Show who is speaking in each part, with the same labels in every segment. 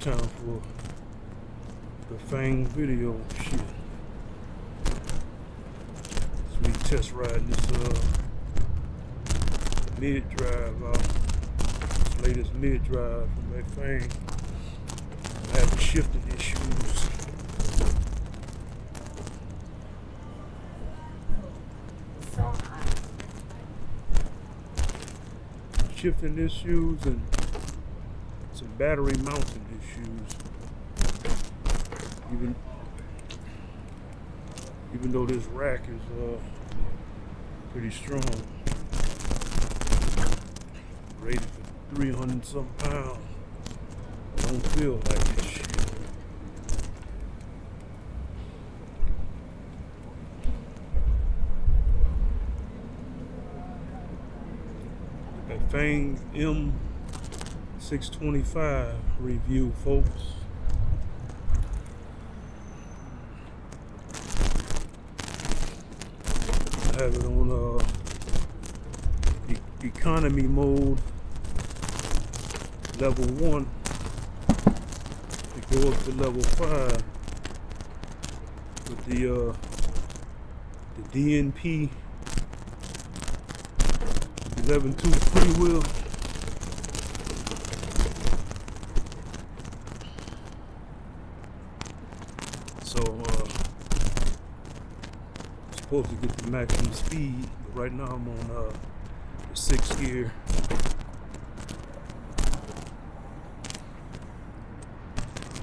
Speaker 1: time for the Bafang video shit. So we test riding this mid drive out. This latest mid drive from Bafang. I have shifting issues. Shifting issues and some battery mounting issues. Even though this rack is pretty strong, rated for 300 some pounds, I don't feel like this shit. Bafang M625 review, folks. I have it on economy mode, level 1. It goes up to level 5 with the DNP 11.2 free wheel. So supposed to get the maximum speed, but right now I'm on the 6th gear.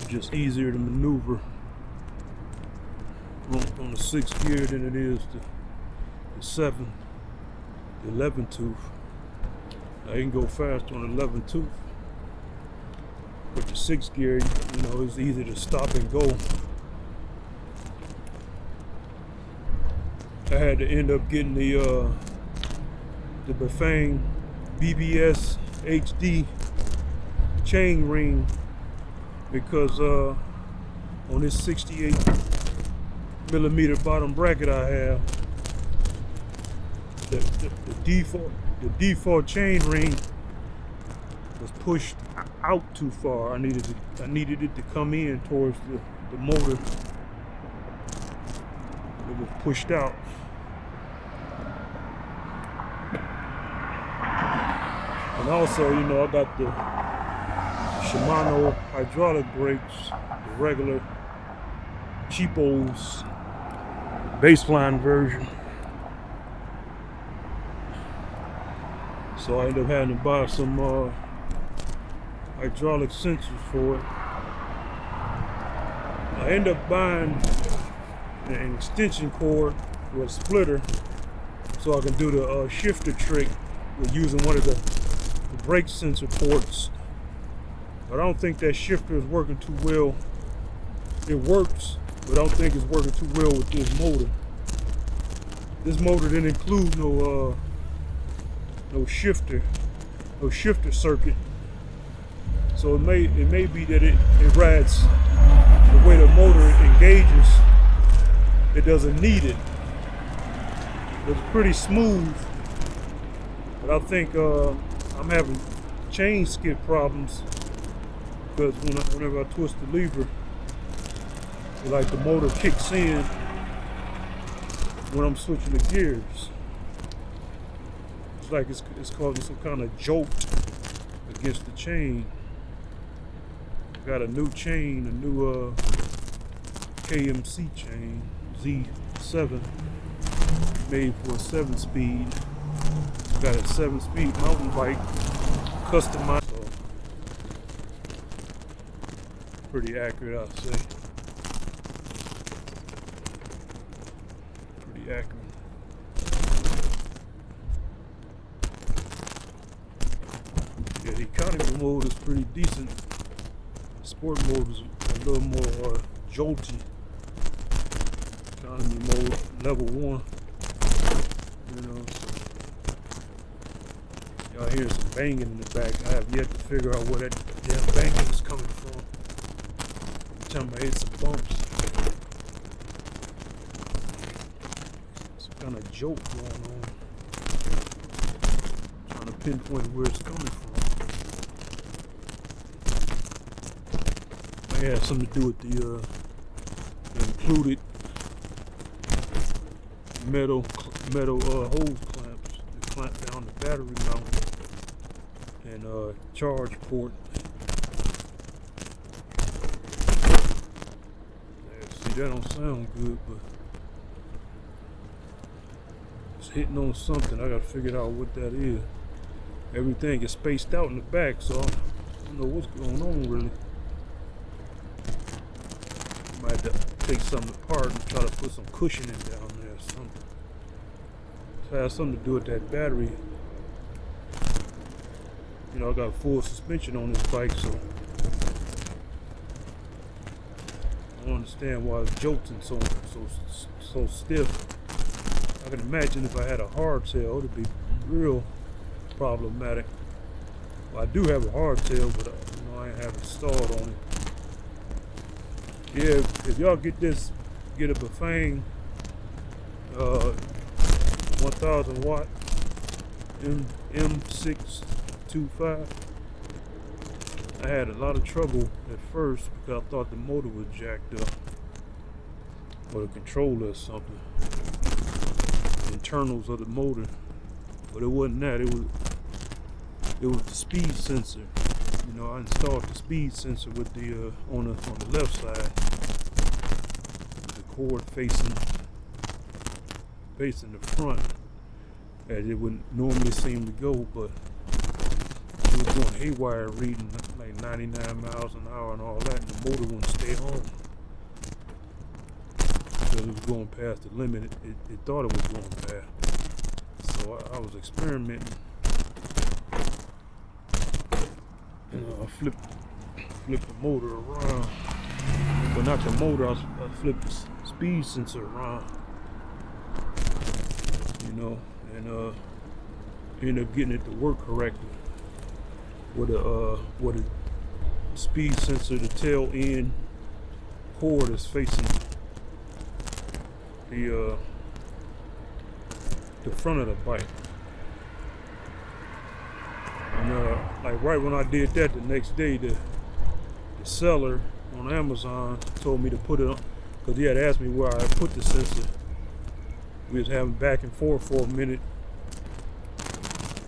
Speaker 1: Just easier to maneuver on the 6th gear than it is the 7th, the 11 tooth. I can go fast on the 11 tooth, but the 6th gear, you know, it's easy to stop and go. I had to end up getting the Bafang BBS HD chain ring because on this 68 millimeter bottom bracket I have, the default chain ring was pushed out too far. I needed it to come in towards the motor. It was pushed out. And also, you know, I got the Shimano hydraulic brakes, the regular cheapos baseline version. So I ended up having to buy some hydraulic sensors for it. I ended up buying an extension cord with a splitter so I can do the shifter trick with using one of the brake sensor ports. But I don't think that shifter is working too well. It works, but I don't think it's working too well with this motor. This motor didn't include no shifter circuit. So it may be that it rides the way the motor engages. It doesn't need it. It's pretty smooth, but I think I'm having chain skip problems because whenever I twist the lever, like the motor kicks in when I'm switching the gears. It's like it's causing some kind of jolt against the chain. Got a new chain, a new KMC chain, Z7, made for a 7-speed. Got a 7-speed mountain bike, customized. So pretty accurate, I'll say. Pretty accurate. Yeah, the economy mode is pretty decent. Sport mode is a little more jolty. Economy mode, level 1. You know, so y'all hear some banging in the back. I have yet to figure out where that damn banging is coming from. Every time I hit some bumps, some kind of jolt going on. Trying to pinpoint where it's coming from. It has something to do with the included metal hose clamps to clamp down the battery mount and charge port. Yeah, see, that don't sound good, but it's hitting on something. I gotta figure out what that is. Everything is spaced out in the back, so I don't know what's going on really. Might have to take something apart and try to put some cushioning down there or something. So it has something to do with that battery. You know, I got full suspension on this bike, so I don't understand why it's jolting so stiff. I can imagine if I had a hardtail, it'd be real problematic. Well, I do have a hardtail, but I ain't have it installed on it. Yeah, if y'all get a Bafang 1000 watt M625. I had a lot of trouble at first because I thought the motor was jacked up, or the controller or something, the internals of the motor, but it wasn't that. It was the speed sensor. You know, I installed the speed sensor with the on the left side, the cord facing the front, as it wouldn't normally seem to go, but it was going haywire, reading like 99 miles an hour and all that, and the motor wouldn't stay home. So it was going past the limit. It thought it was going past. So I was experimenting. I flipped the motor around. Well, not the motor, I flipped the speed sensor around. You know, and ended up getting it to work correctly. With a speed sensor, the tail end cord is facing the front of the bike. And like right when I did that, the next day, the seller on Amazon told me to put it on, because he had asked me where I put the sensor. We was having back and forth for a minute,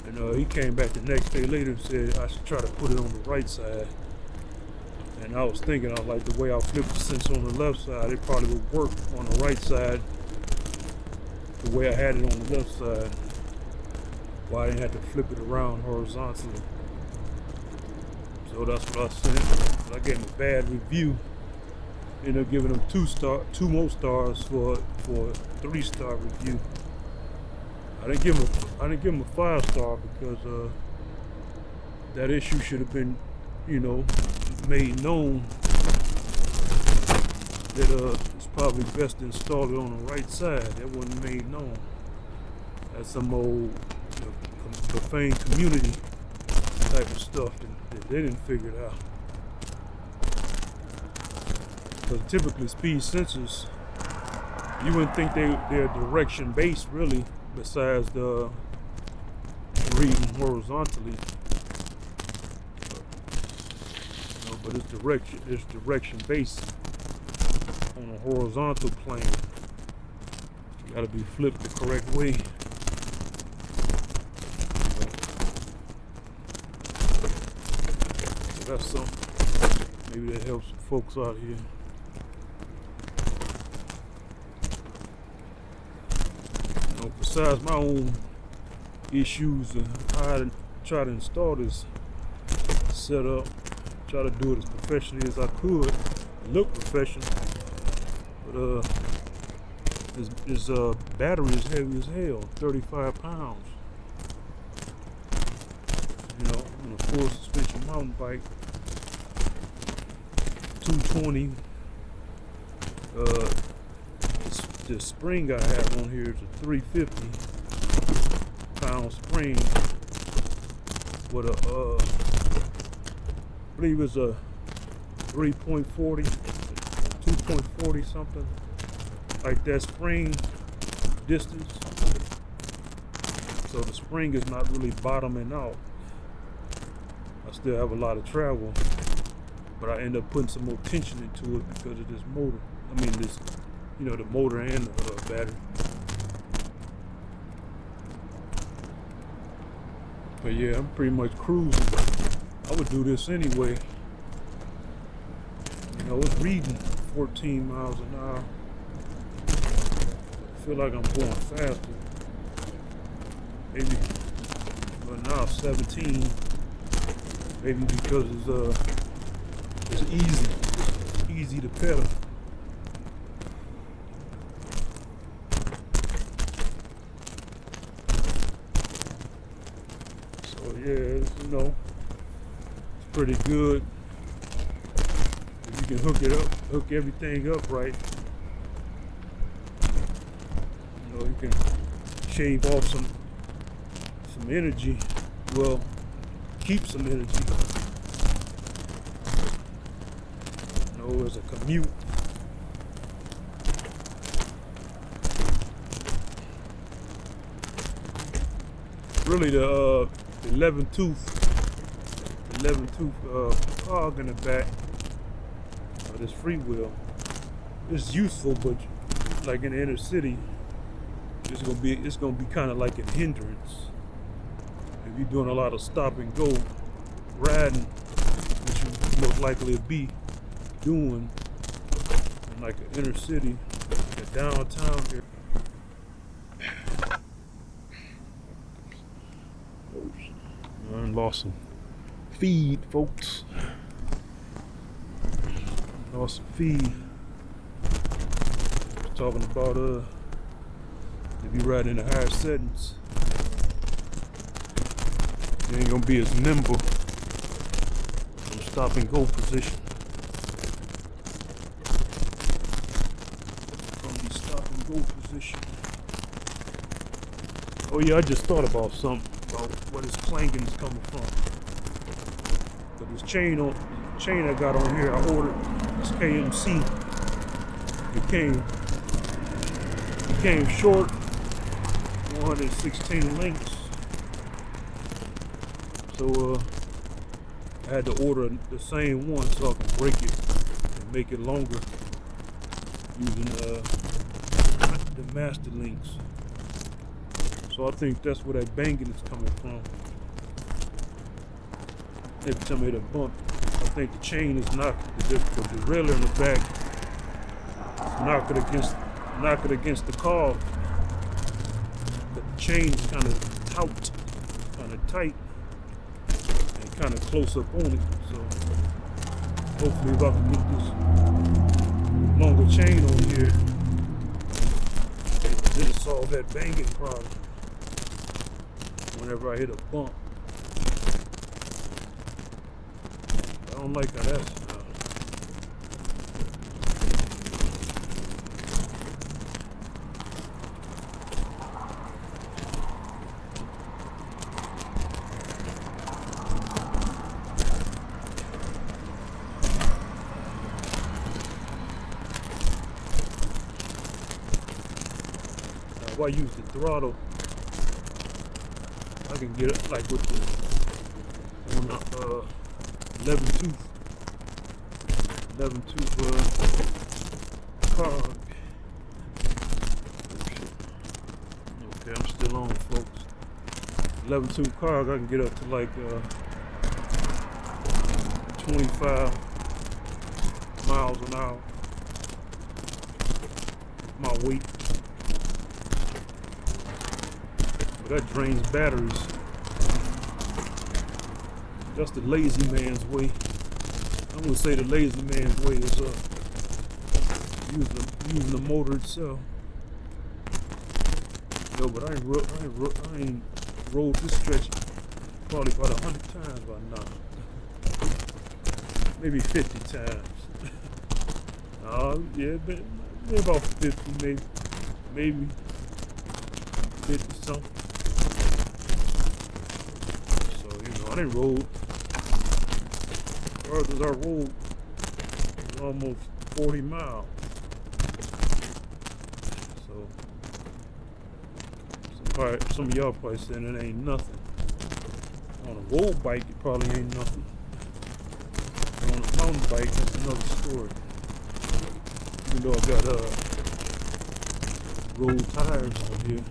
Speaker 1: and he came back the next day later and said I should try to put it on the right side. And I was thinking, I was like, the way I flipped the sensor on the left side, it probably would work on the right side the way I had it on the left side. Why I didn't have to flip it around horizontally. So that's what I sent. I gave him a bad review. Ended up giving him 2 more stars for a 3-star review. I didn't give him a 5-star because that issue should have been, you know, made known that it's probably best to install it on the right side. That wasn't made known. That's some old Bafang community type of stuff that they didn't figure it out. Because typically speed sensors, you wouldn't think they're direction based really, besides the reading horizontally. But it's direction based on a horizontal plane. You gotta be flipped the correct way. So that's something. Maybe that helps some folks out here. Besides my own issues and how I try to install this setup, try to do it as professionally as I could, look professional, but this battery is heavy as hell, 35 pounds. You know, on a full suspension mountain bike, 220. The spring I have on here is a 350 pound spring with a I believe it's a 3.40, 2.40 something like that spring distance. So the spring is not really bottoming out. I still have a lot of travel. but I end up putting some more tension into it because of this motor. I mean this, the motor and the battery. But yeah, I'm pretty much cruising. I would do this anyway. It's reading 14 miles an hour. I feel like I'm going faster. Maybe, but now 17. Maybe because it's easy to pedal. So yeah, it's pretty good. If you can hook everything up right. You can shave off some energy. Well, keep some energy. As a commute. Really the 11 tooth cog in the back of this freewheel is useful, but like in the inner city, it's gonna be kind of like a hindrance. If you're doing a lot of stop and go riding, which you most likely will be doing in like an inner city, a downtown here. I lost some feed, folks. Lost some feed. Talking about if you ride in the higher settings, you ain't gonna be as nimble from stop and go position. Go position. Oh yeah, I just thought about something about where this clanging is coming from. But this chain I got on here, I ordered this KMC. It came short, 116 links. So I had to order the same one so I can break it and make it longer using the master links. So I think that's where that banging is coming from. Every time I hit a bump, I think the chain is knocked, the derailleur in the back, knock it against the car. But the chain is kind of taut, kind of tight, and kind of close up on it. So hopefully if I can get this longer chain on here, it'll solve that banging problem whenever I hit a bump. I don't like how that sounds. If I use the throttle, I can get it like with the 11 tooth cog. Okay, I'm still on, folks. 11 tooth cog, I can get up to like 25 miles an hour. My weight. But that drains batteries. That's the lazy man's way. I'm gonna say the lazy man's way is using the motor itself. Yo, but I ain't rolled this stretch probably about 100 times by now. Maybe 50 times. Yeah, maybe about 50, maybe 50 something. So I didn't roll. Furthest I rolled was almost 40 miles. So some of y'all probably saying it ain't nothing. On a road bike, it probably ain't nothing. On a mountain bike, that's another story. Even though I got road tires on here.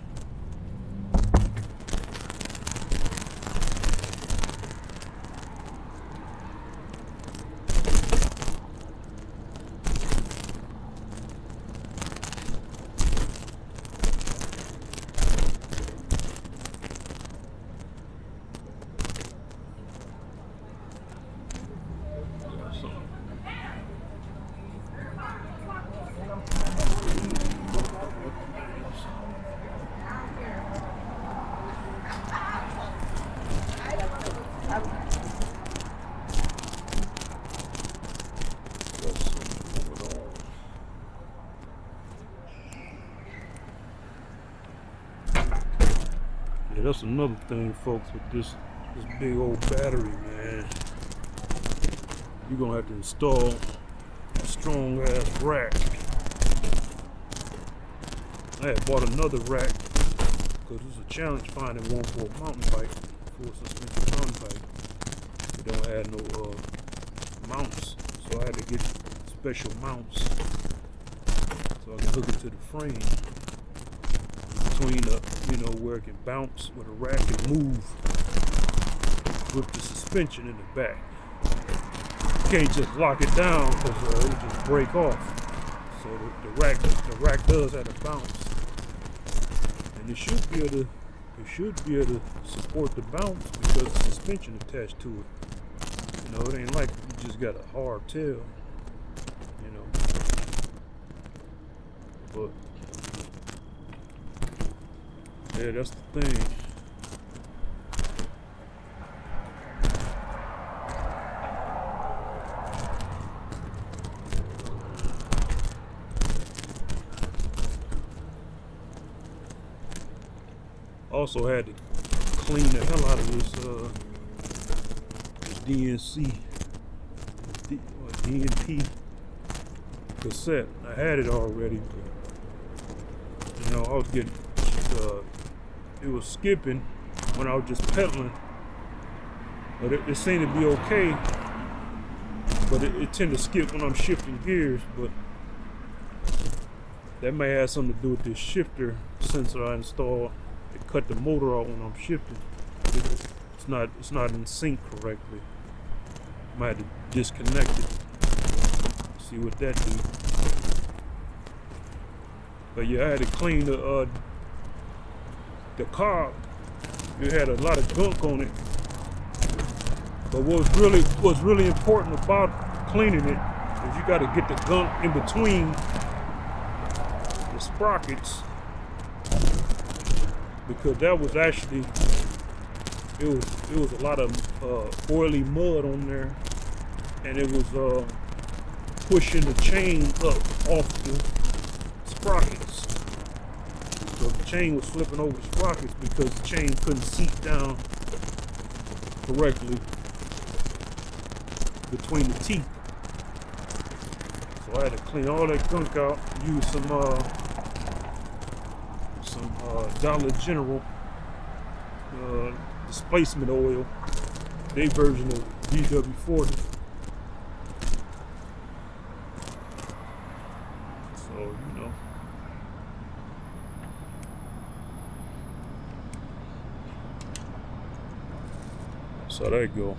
Speaker 1: Yeah, that's another thing, folks, with this big old battery, man. You're gonna have to install a strong ass rack. I had bought another rack because it's a challenge finding one for a mountain bike, for a suspension mountain bike. It don't have no mounts, so I had to get special mounts so I can hook it to the frame between the, where it can bounce, where the rack can move with the suspension in the back. You can't just lock it down because it'll just break off. So the rack does have to bounce, and it should be able to support the bounce because the suspension attached to it. It ain't like you just got a hard tail, but yeah, that's the thing. Also had to clean the hell out of this DNP cassette. I had it already, but I was getting it was skipping when I was just pedaling, but it seemed to be okay, but it tend to skip when I'm shifting gears. But that may have something to do with this shifter sensor I installed. It cut the motor out when I'm shifting. It's not in sync correctly. Might have to disconnect it. See what that do. But yeah, I had to clean the car. It had a lot of gunk on it. But what's really important about cleaning it is you got to get the gunk in between the sprockets, because that was actually it was a lot of oily mud on there, and it was pushing the chain up off the sprockets. So the chain was flipping over the sprockets because the chain couldn't seat down correctly between the teeth. So I had to clean all that gunk out, use some Dollar General displacement oil, their version of DW40. So, that's how that go.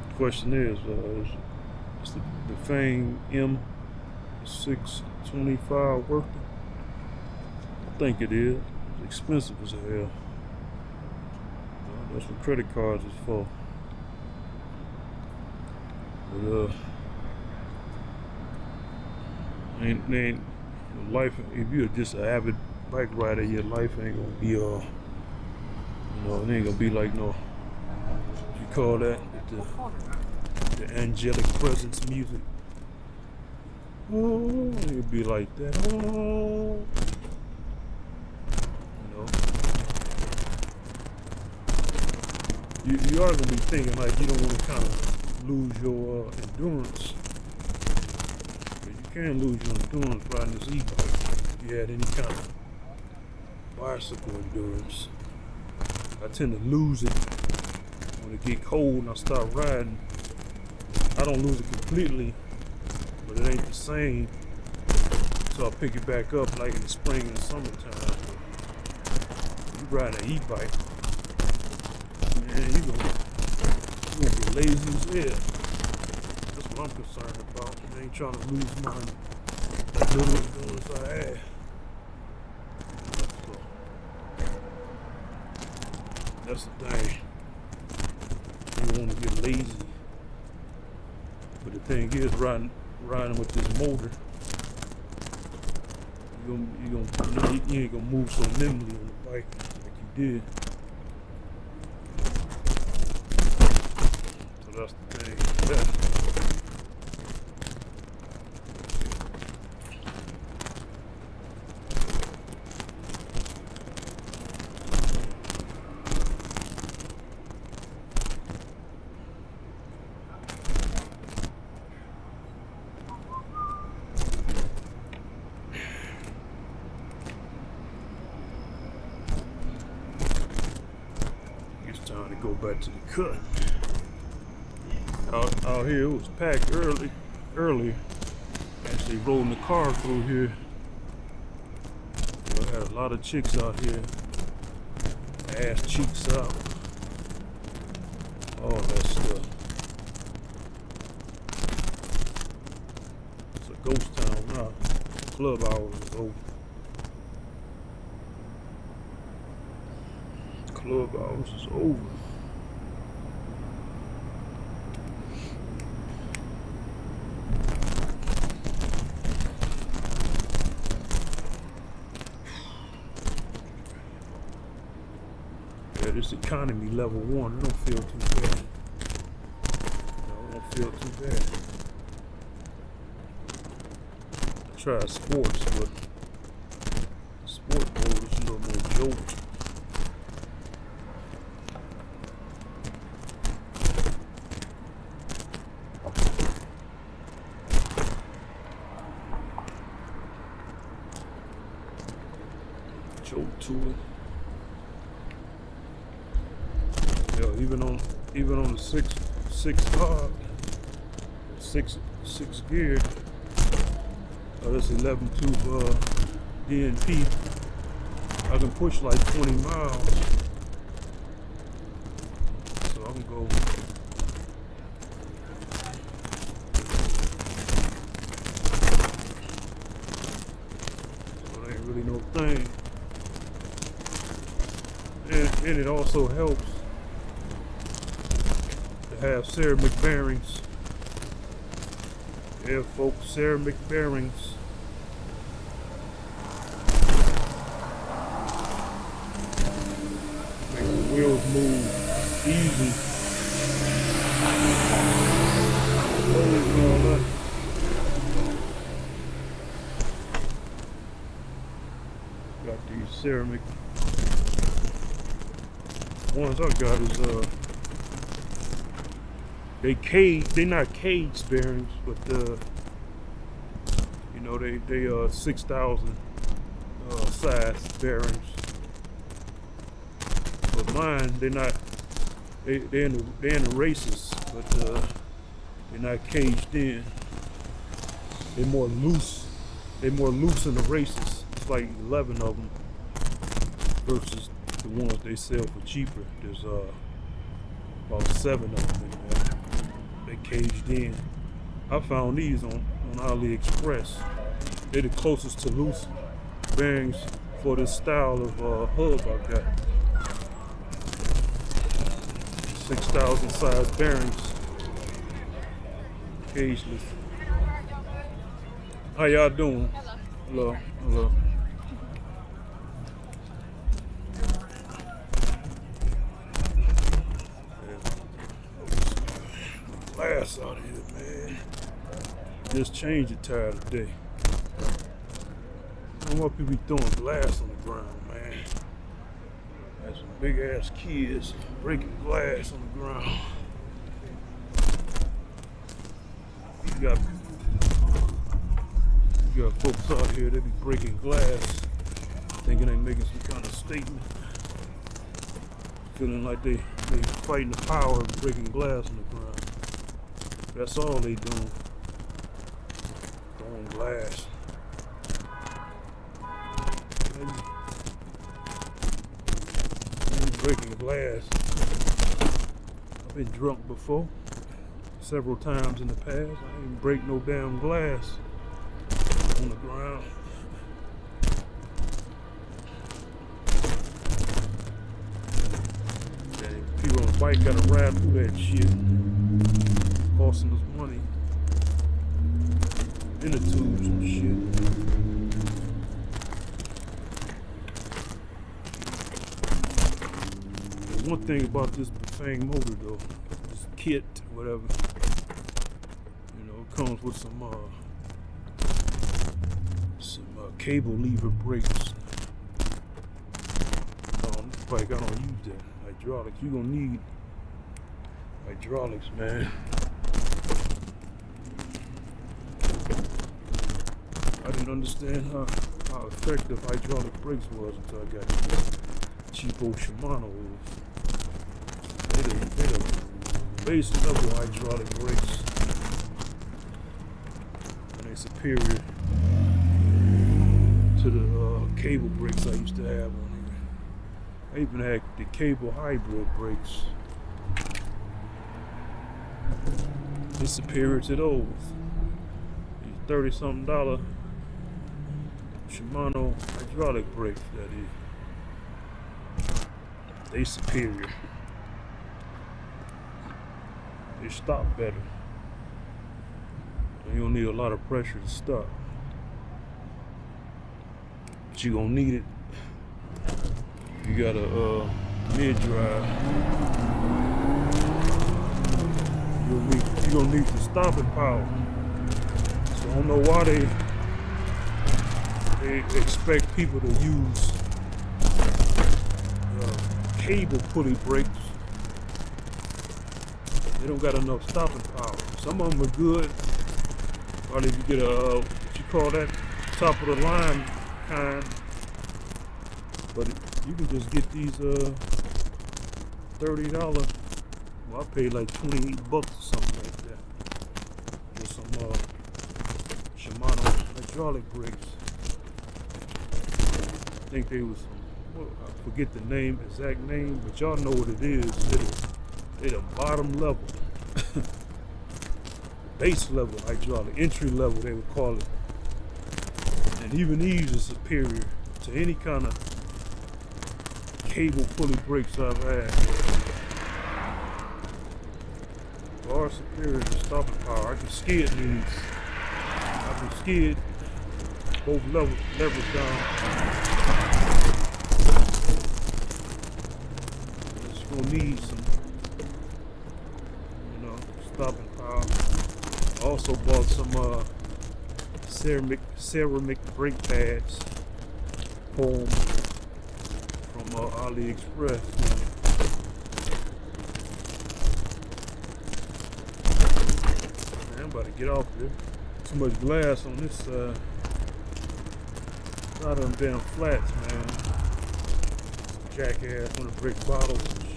Speaker 1: The question is the Bafang M625 worth it? I think it is. It's expensive as hell. That's what credit cards is for. But ain't life. If you're just an avid bike rider, your life ain't gonna be it ain't gonna be like no. What you call that? The angelic presence music. Oh, it'll be like that. Oh, you are gonna be thinking like you don't want to kind of lose your endurance. But you can lose your endurance riding this e-bike if you had any kind of bicycle endurance. I tend to lose it when it get cold and I start riding, I don't lose it completely, but it ain't the same. So I'll pick it back up like in the spring and summertime. You ride an e-bike, man, you gonna get lazy as hell. That's what I'm concerned about. I ain't trying to lose mine as little as I have. So, that's the thing. You don't want to get lazy. But the thing is, riding with this motor, you ain't gonna move so nimbly on the bike like you did. So that's the thing. Yeah. Time to go back to the cut. Out here it was packed earlier. Actually rolling the car through here. I had a lot of chicks out here. Ass cheeks out. All that stuff. It's a ghost town now. Club hours is over. Club hours is over. Yeah, this economy level 1. It don't feel too bad. No, it don't feel too bad. I tried sports, but sport mode is a little more jolt. To it. Yeah, even on the six gear, this 11 tube DNP, I can push like 20 miles. So I can go. So it ain't really no thing. And it also helps to have ceramic bearings. Yeah, folks, ceramic bearings. Make the wheels move easy. Got these ceramic ones I got is they not cage bearings, but you know they 6,000 size bearings. But mine they're in the races, but they're not caged in. They're more loose. They're more loose in the races. It's like 11 of them versus the ones they sell for cheaper. There's about 7 of them in there. They caged in. I found these on AliExpress. They're the closest to loose bearings for this style of hub I got. 6,000 size bearings. Cageless. How y'all doing? Hello. Hello. Glass out here, man. Just changed the tire today. I don't want people be throwing glass on the ground, man. There's some big ass kids breaking glass on the ground. You got folks out here that be breaking glass, thinking they making some kind of statement. Feeling like they fighting the power of breaking glass on the ground. That's all they doing. Throwing glass. And breaking glass. I've been drunk before. Several times in the past. I ain't break no damn glass on the ground. People on the bike gotta ride through that shit, costing us money. Inner tubes and shit. There's one thing about this Bafang motor though, this kit, whatever. You know, it comes with some cable lever brakes. This bike, I don't use that. Hydraulics, you're gonna need hydraulics, man. I didn't understand how effective hydraulic brakes was until I got these cheap old Shimano. They the base level hydraulic brakes, and they're superior to the cable brakes I used to have on here. I even had the cable hybrid brakes. It's superior to those. These $30-something Shimano hydraulic brakes, that is. They superior. They stop better. And you don't need a lot of pressure to stop. But you're gonna need it. You got a mid-drive. You're gonna need the stopping power. So I don't know why they expect people to use cable pulley brakes. They don't got enough stopping power. Some of them are good. Or if you get a what you call that, top of the line kind. But you can just get these $30. Well, I paid like $28 or something like that for some Shimano hydraulic brakes. I think they was, well, I forget the exact name, but y'all know what it is. They're the bottom level, base level hydraulic, entry level they would call it. And even these are superior to any kind of cable pulley brakes I've had. Far superior to stopping power. I can skid these. I can skid both levels down. Just gonna need some, stopping power. I also bought some ceramic brake pads, foam, from AliExpress. Man, I'm about to get off here. Too much glass on this side. A lot of them damn flats, man. Jackass wanna break bottles and shit.